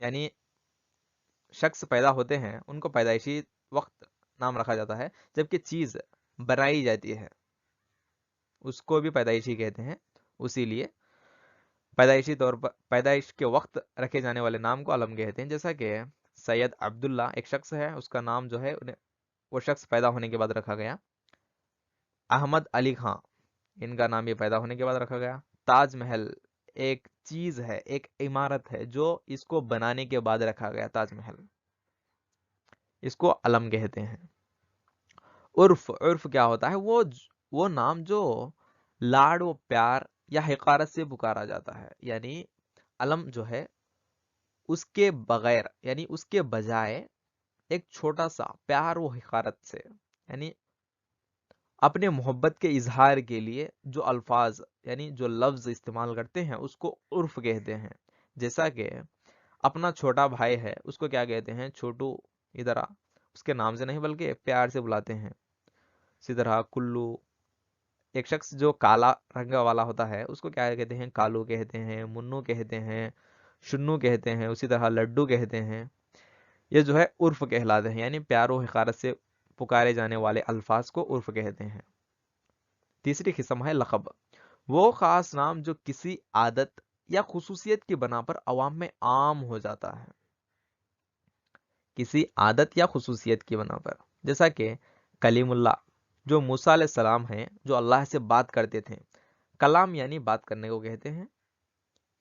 یعنی شخص پیدا ہوتے ہیں ان کو پیدائشی وقت نام رکھا جاتا ہے، جبکہ چیز بنائی جاتی ہے اس کو بھی پیدائشی کہتے ہیں. اسی لیے پیدائشی طور پر پیدائش کے وقت رکھے جانے والے نام کو علم کہتے ہیں. جیسا کہ سید عبداللہ ایک شخص ہے، اس کا نام جو ہے وہ شخص پیدا ہونے کے بعد رکھا گیا. احمد علی خان، ان کا نام بھی پیدا ہونے کے بعد رکھا گیا. تاج محل ایک چیز ہے، ایک عمارت ہے جو اس کو بنانے کے بعد رکھا گیا، تاج محل، اس کو علم کہتے ہیں. عرف، عرف کیا ہوتا ہے؟ وہ نام جو لاڈ و پیار یا حقارت سے پکارا جاتا ہے. یعنی علم جو ہے اس کے بغیر، یعنی اس کے بجائے ایک چھوٹا سا پیار و حقارت سے، یعنی اپنے محبت کے اظہار کے لیے جو الفاظ، یعنی جو لفظ استعمال کرتے ہیں اس کو عرف کہتے ہیں. جیسا کہ اپنا چھوٹا بھائی ہے، اس کو کیا کہتے ہیں؟ چھوٹو، ادھر آ. اس کے نام سے نہیں بلکہ پیار سے بلاتے ہیں. اسی طرح کلو، ایک شخص جو کالا رنگ والا ہوتا ہے اس کو کیا کہتے ہیں؟ کالو کہتے ہیں، منو کہتے ہیں، شنو کہتے ہیں. اسی طرح لڈو کہتے ہیں. یہ جو ہے عرف کہلاتے ہیں، یعنی پیار و حقارت سے پکارے جانے والے الفاظ کو عرف کہتے ہیں. تیسری قسم ہے لقب. وہ خاص نام جو کسی عادت یا خصوصیت کی بنا پر عوام میں عام ہو جاتا ہے، کسی عادت یا خصوصیت کی بنا پر. جیسا کہ کلیم اللہ، جو موسیٰ علیہ السلام ہیں، جو اللہ سے بات کرتے تھے. کلام یعنی بات کرنے کو کہتے ہیں،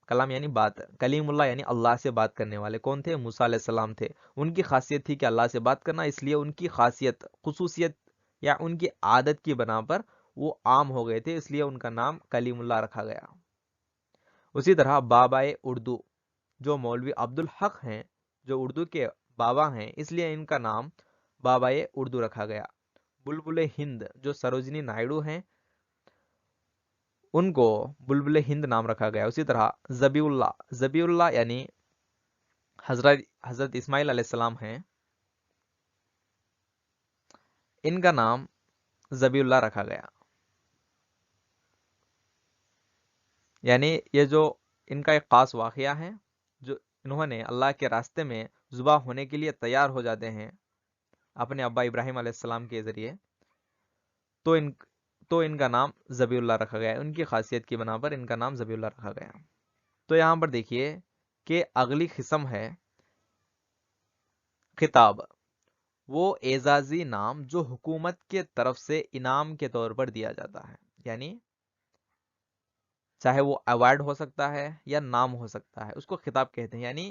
کلام یعنی بات. کلیم اللہ یعنی اللہ سے بات کرنے والے کون تھے؟ موسیٰ علیہ السلام تھے. ان کی خاصیت تھی کہ اللہ سے بات کرنا، اس لیے ان کی خاصیت، خصوصیت یا ان کی عادت کی بنا پر وہ عام ہو گئے تھے، اس لیے ان کا نام کلیم اللہ رکھا گیا. اسی طرح بابائے اردو، جو مولوی عبدالحق ہیں، جو اردو کے بابا ہیں اس لیے ان کا نام بابا اردو رکھا گیا۔ بلبل ہند جو سروجنی نائیڈو ہیں ان کو بلبل ہند نام رکھا گیا۔ اسی طرح زبی اللہ یعنی حضرت اسماعیل علیہ السلام ہیں، ان کا نام زبی اللہ رکھا گیا۔ یعنی یہ جو ان کا ایک خاص واقعہ ہے، جو انہوں نے اللہ کے راستے میں ذبح ہونے کے لیے تیار ہو جاتے ہیں اپنے ابا ابراہیم علیہ السلام کے ذریعے، تو ان کا نام زبی اللہ رکھا گیا، ان کی خاصیت کی بنا پر ان کا نام زبی اللہ رکھا گیا۔ تو یہاں پر دیکھیے کہ اگلی قسم ہے خطاب، وہ اعزازی نام جو حکومت کے طرف سے انعام کے طور پر دیا جاتا ہے، یعنی چاہے وہ ایوارڈ ہو سکتا ہے یا نام ہو سکتا ہے، اس کو خطاب کہتے ہیں۔ یعنی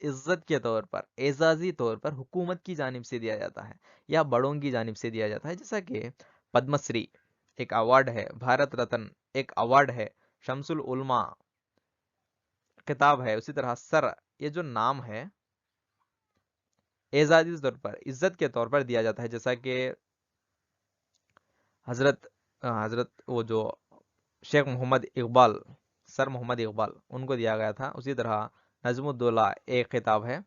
عزت کے طور پر، اعزازی طور پر حکومت کی جانب سے دیا جاتا ہے یا بڑوں کی جانب سے دیا جاتا ہے، جیسا کہ پدم سری ایک ایوارڈ ہے، بھارت رتن ایک ایوارڈ ہے، شمس العلماء خطاب ہے، اسی طرح سر یہ جو نام ہے اعزازی طور پر، عزت کے طور پر دیا جاتا ہے، جیسا کہ حضرت وہ جو شیخ محمد اقبال، سر محمد اقبال ان کو دیا گیا تھا۔ اسی طرح نظم الدولہ ایک خطاب ہے۔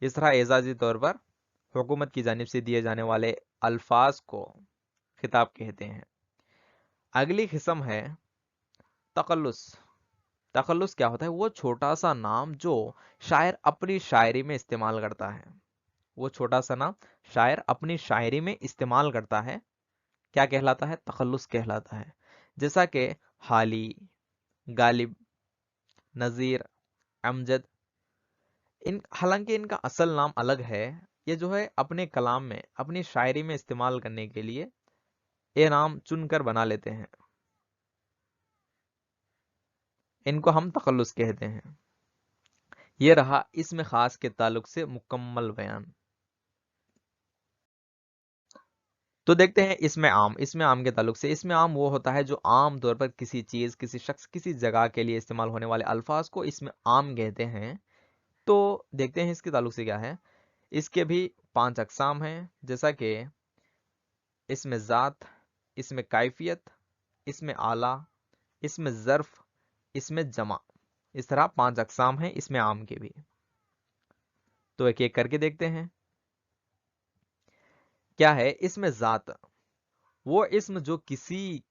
اس طرح اعزازی طور پر حکومت کی جانب سے دیے جانے والے الفاظ کو خطاب کہتے ہیں۔ اگلی قسم ہے تخلص۔ تخلص کیا ہوتا ہے؟ وہ چھوٹا سا نام جو شاعر اپنی شاعری میں استعمال کرتا ہے، وہ چھوٹا سا نام شاعر اپنی شاعری میں استعمال کرتا ہے، کیا کہلاتا ہے؟ تخلص کہلاتا ہے۔ جیسا کہ حالی، غالب، نذیر، امجد، حالانکہ ان کا اصل نام الگ ہے، یہ جو ہے اپنے کلام میں اپنی شاعری میں استعمال کرنے کے لیے یہ نام چن کر بنا لیتے ہیں، ان کو ہم تخلص کہتے ہیں۔ یہ رہا اسم خاص کے تعلق سے مکمل بیان۔ تو دیکھتے ہیں اسم عام۔ اسم عام کے تعلق سے، اسم عام وہ ہوتا ہے جو عام طور پر کسی چیز، کسی شخص، کسی جگہ کے لیے استعمال ہونے والے الفاظ کو اسم عام کہتے ہیں۔ تو دیکھتے ہیں اس کے تعلق سے کیا ہے۔ اس کے بھی 5 اقسام ہیں، جیسا کہ اسم ذات، اسم کیفیت، اسم آلہ، اسم ظرف، اسم جمع۔ اس طرح 5 اقسام ہیں اسم عام کے بھی۔ تو ایک ایک کر کے دیکھتے ہیں۔ کیا ہے اسم ذات؟ وہ اسم جو کسی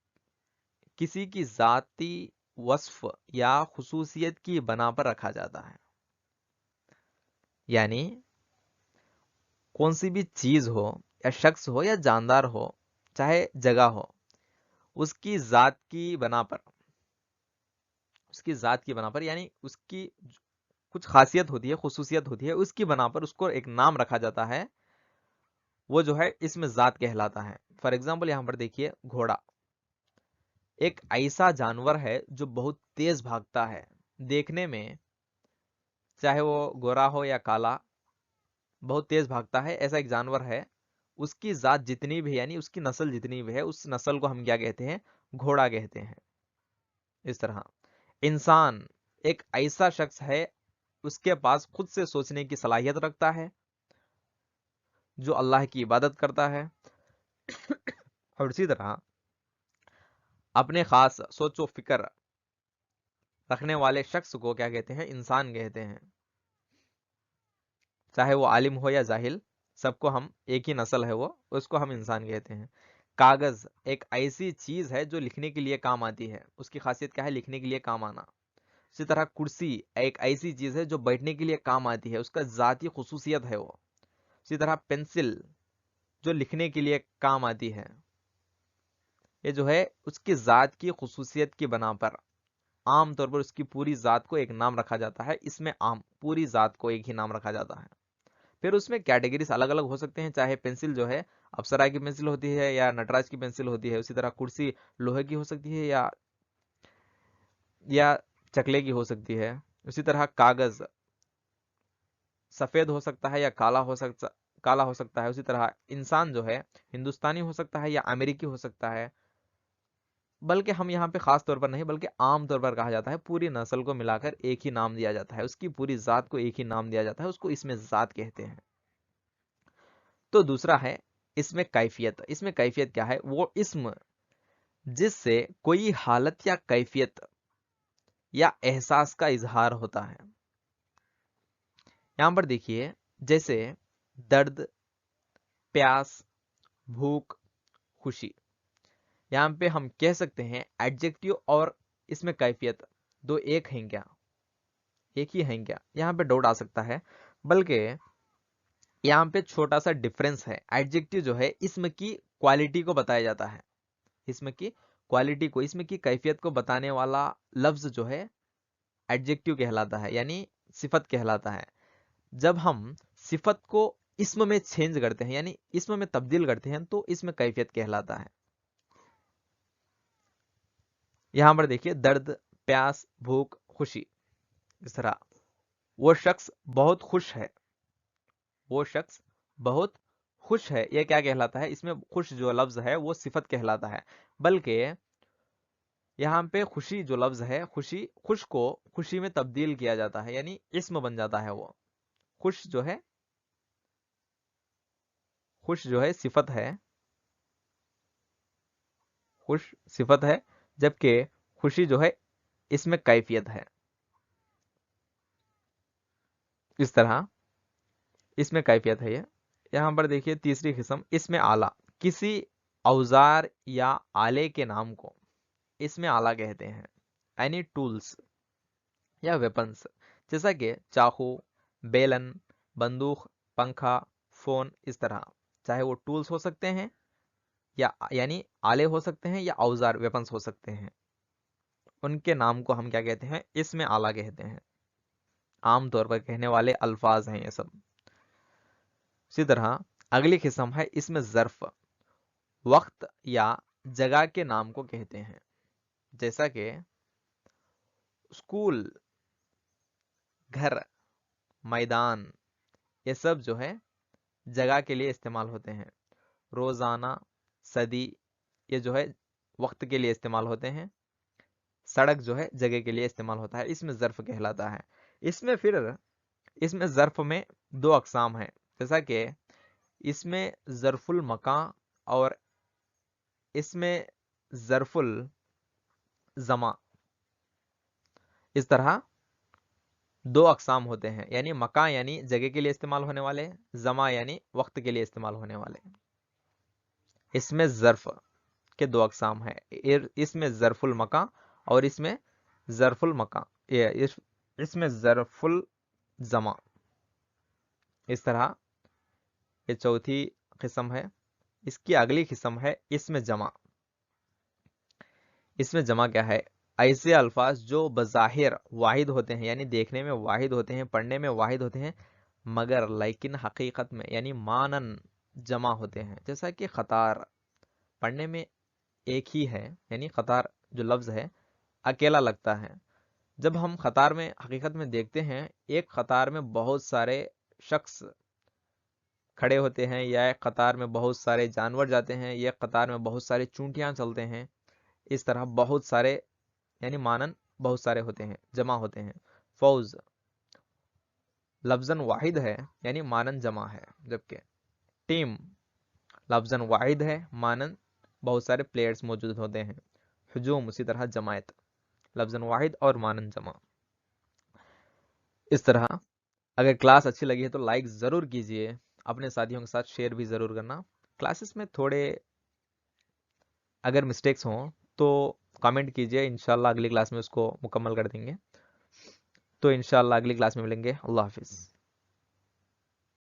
کی ذاتی وصف یا خصوصیت کی بنا پر رکھا جاتا ہے، یعنی کون سی بھی چیز ہو یا شخص ہو یا جاندار ہو، چاہے جگہ ہو، اس کی ذات کی بنا پر، یعنی اس کی کچھ خاصیت ہوتی ہے، خصوصیت ہوتی ہے، اس کی بنا پر اس کو ایک نام رکھا جاتا ہے، وہ جو ہے اسم ذات کہلاتا ہے۔ فار ایگزامپل یہاں پر دیکھیے، گھوڑا ایک ایسا جانور ہے جو بہت تیز بھاگتا ہے، دیکھنے میں چاہے وہ گورا ہو یا کالا، بہت تیز بھاگتا ہے، ایسا ایک جانور ہے۔ اس کی ذات جتنی بھی، یعنی اس کی نسل جتنی بھی ہے، اس نسل کو ہم کیا کہتے ہیں؟ گھوڑا کہتے ہیں۔ اس طرح انسان ایک ایسا شخص ہے، اس کے پاس خود سے سوچنے کی صلاحیت رکھتا ہے، جو اللہ کی عبادت کرتا ہے، اور اسی طرح اپنے خاص سوچ و فکر رکھنے والے شخص کو کیا کہتے ہیں؟ انسان کہتے ہیں، چاہے وہ عالم ہو یا جاہل، سب کو ہم ایک ہی نسل ہے وہ، اس کو ہم انسان کہتے ہیں۔ کاغذ ایک ایسی چیز ہے جو لکھنے کے لیے کام آتی ہے، اس کی خاصیت کیا ہے؟ لکھنے کے لیے کام آنا۔ اسی طرح کرسی ایک ایسی چیز ہے جو بیٹھنے کے لیے کام آتی ہے، اس کا ذاتی خصوصیت ہے وہ۔ اسی طرح پینسل جو لکھنے کے لیے کام آتی ہے، یہ جو ہے اس کی ذات کی خصوصیت کی بنا پر عام طور پر اس کی پوری ذات کو ایک نام رکھا جاتا ہے، اس میں عام پوری ذات کو ایک ہی نام رکھا جاتا ہے۔ پھر اس میں کیٹیگریز الگ الگ ہو سکتے ہیں، چاہے پینسل جو ہے اپسرا کی پینسل ہوتی ہے یا نٹراج کی پینسل ہوتی ہے، اسی طرح کرسی لوہے کی ہو سکتی ہے یا چکلے کی ہو سکتی ہے، اسی طرح کاغذ سفید ہو سکتا ہے یا کالا ہو سکتا ہے، اسی طرح انسان جو ہے ہندوستانی ہو سکتا ہے یا امریکی ہو سکتا ہے، بلکہ ہم یہاں پہ خاص طور پر نہیں بلکہ عام طور پر کہا جاتا ہے، پوری نسل کو ملا کر ایک ہی نام دیا جاتا ہے، اس کی پوری ذات کو ایک ہی نام دیا جاتا ہے، اس کو اسم ذات کہتے ہیں۔ तो दूसरा है इसमें कैफियत। इसमें कैफियत क्या है? वो इसम जिससे कोई हालत या कैफियत या एहसास का इजहार होता है। यहां पर देखिए, जैसे दर्द, प्यास, भूख, खुशी। यहां पे हम कह सकते हैं एडजेक्टिव और इसमें कैफियत दो एक हैं क्या? एक ही हैं क्या? यहां पे डाउट आ सकता है, बल्कि यहाँ पे छोटा सा डिफरेंस है। एडजेक्टिव जो है इसम की क्वालिटी को बताया जाता है, इसम की क्वालिटी को, इसम की कैफियत को बताने वाला लफ्ज जो है एडजेक्टिव कहलाता है, यानी सिफत कहलाता है। जब हम सिफत को इसम में चेंज करते हैं, यानी इसम में तब्दील करते हैं, तो इसमें कैफियत कहलाता है। यहां पर देखिए दर्द, प्यास, भूख, खुशी। इस तरह वो शख्स बहुत खुश है, वो शख्स बहुत खुश है, यह क्या कहलाता है? इसमें खुश जो लफ्ज है वो सिफत कहलाता है। बल्कि यहाँ पे खुशी जो लफ्ज है, खुशी, खुश को खुशी में तब्दील किया जाता है, यानी इस्म बन जाता है। वो खुश जो है, खुश जो है सिफत है, खुश सिफत है, जबकि खुशी जो है इसमें कैफियत है। इस तरह इसमें कैफियत है ये। यहां पर देखिए तीसरी किस्म, इसमें आला। किसी औजार या आले के नाम को इसमें आला कहते हैं। एनी टूल्स या वेपन्स, जैसा कि चाकू, बेलन, बंदूक, पंखा, फोन। इस तरह चाहे वो टूल्स हो सकते हैं या यानी आले हो सकते हैं, या औजार वेपन्स हो सकते हैं, उनके नाम को हम क्या कहते हैं? इसमें आला कहते हैं। आमतौर पर कहने वाले अल्फाज हैं ये सब। इसी तरह अगली किस्म है इसमें ज़र्फ। वक्त या जगह के नाम को कहते हैं, जैसा कि स्कूल, घर, मैदान। ये सब जो है जगह के लिए इस्तेमाल होते हैं। रोजाना, सदी, ये जो है वक्त के लिए इस्तेमाल होते हैं। सड़क जो है जगह के लिए इस्तेमाल होता है, इसमें ज़र्फ कहलाता है। इसमें फिर इसमें ज़र्फ में दो अकसाम है, जैसा कि इसमें ज़र्फुल मकान और इसमें ज़र्फुल ज़मा। इस तरह दो अकसाम होते हैं, यानी मकान यानी जगह के लिए इस्तेमाल होने वाले, ज़मा यानी वक्त के लिए इस्तेमाल होने वाले। इसमें ज़र्फ के दो अकसाम है, इसमें ज़र्फुल मकान और इसमें ज़र्फुल मकान, इसमें ज़र्फुल ज़मा। इस तरह ये चौथी किस्म है। इसकी अगली किस्म है इसमें जमा। इसमें जमा क्या है? ऐसे अल्फाज जो बज़ाहिर वाहिद होते हैं, यानी देखने में वाहिद होते हैं, पढ़ने में वाहिद होते हैं, मगर लेकिन हकीकत में यानी मानन जमा होते हैं। जैसा कि क़तार पढ़ने में एक ही है, यानी क़तार जो लफ्ज़ है अकेला लगता है। जब हम क़तार में हकीकत में देखते हैं, एक क़तार में बहुत सारे शख्स खड़े होते हैं, या एक कतार में बहुत सारे जानवर जाते हैं, या कतार में बहुत सारे चूंटियां चलते हैं। इस तरह बहुत सारे यानी मानन बहुत सारे होते हैं, जमा होते हैं। फौज लफ्जन वाहिद है, यानी मानन जमा है, जबकि टीम लफ्जन वाहिद है, मानन बहुत सारे प्लेयर्स मौजूद होते हैं। हुजूम उसी तरह जमायत लफ्जन वाहिद और मानन जमा। इस तरह अगर क्लास अच्छी लगी है तो लाइक ज़रूर कीजिए, अपने साथियों के साथ शेयर भी ज़रूर करना। क्लासेस में थोड़े अगर मिस्टेक्स हों तो कमेंट कीजिए, इंशाल्लाह अगली क्लास में उसको मुकम्मल कर देंगे। तो इंशाल्लाह अगली क्लास में मिलेंगे। अल्लाह हाफिज़।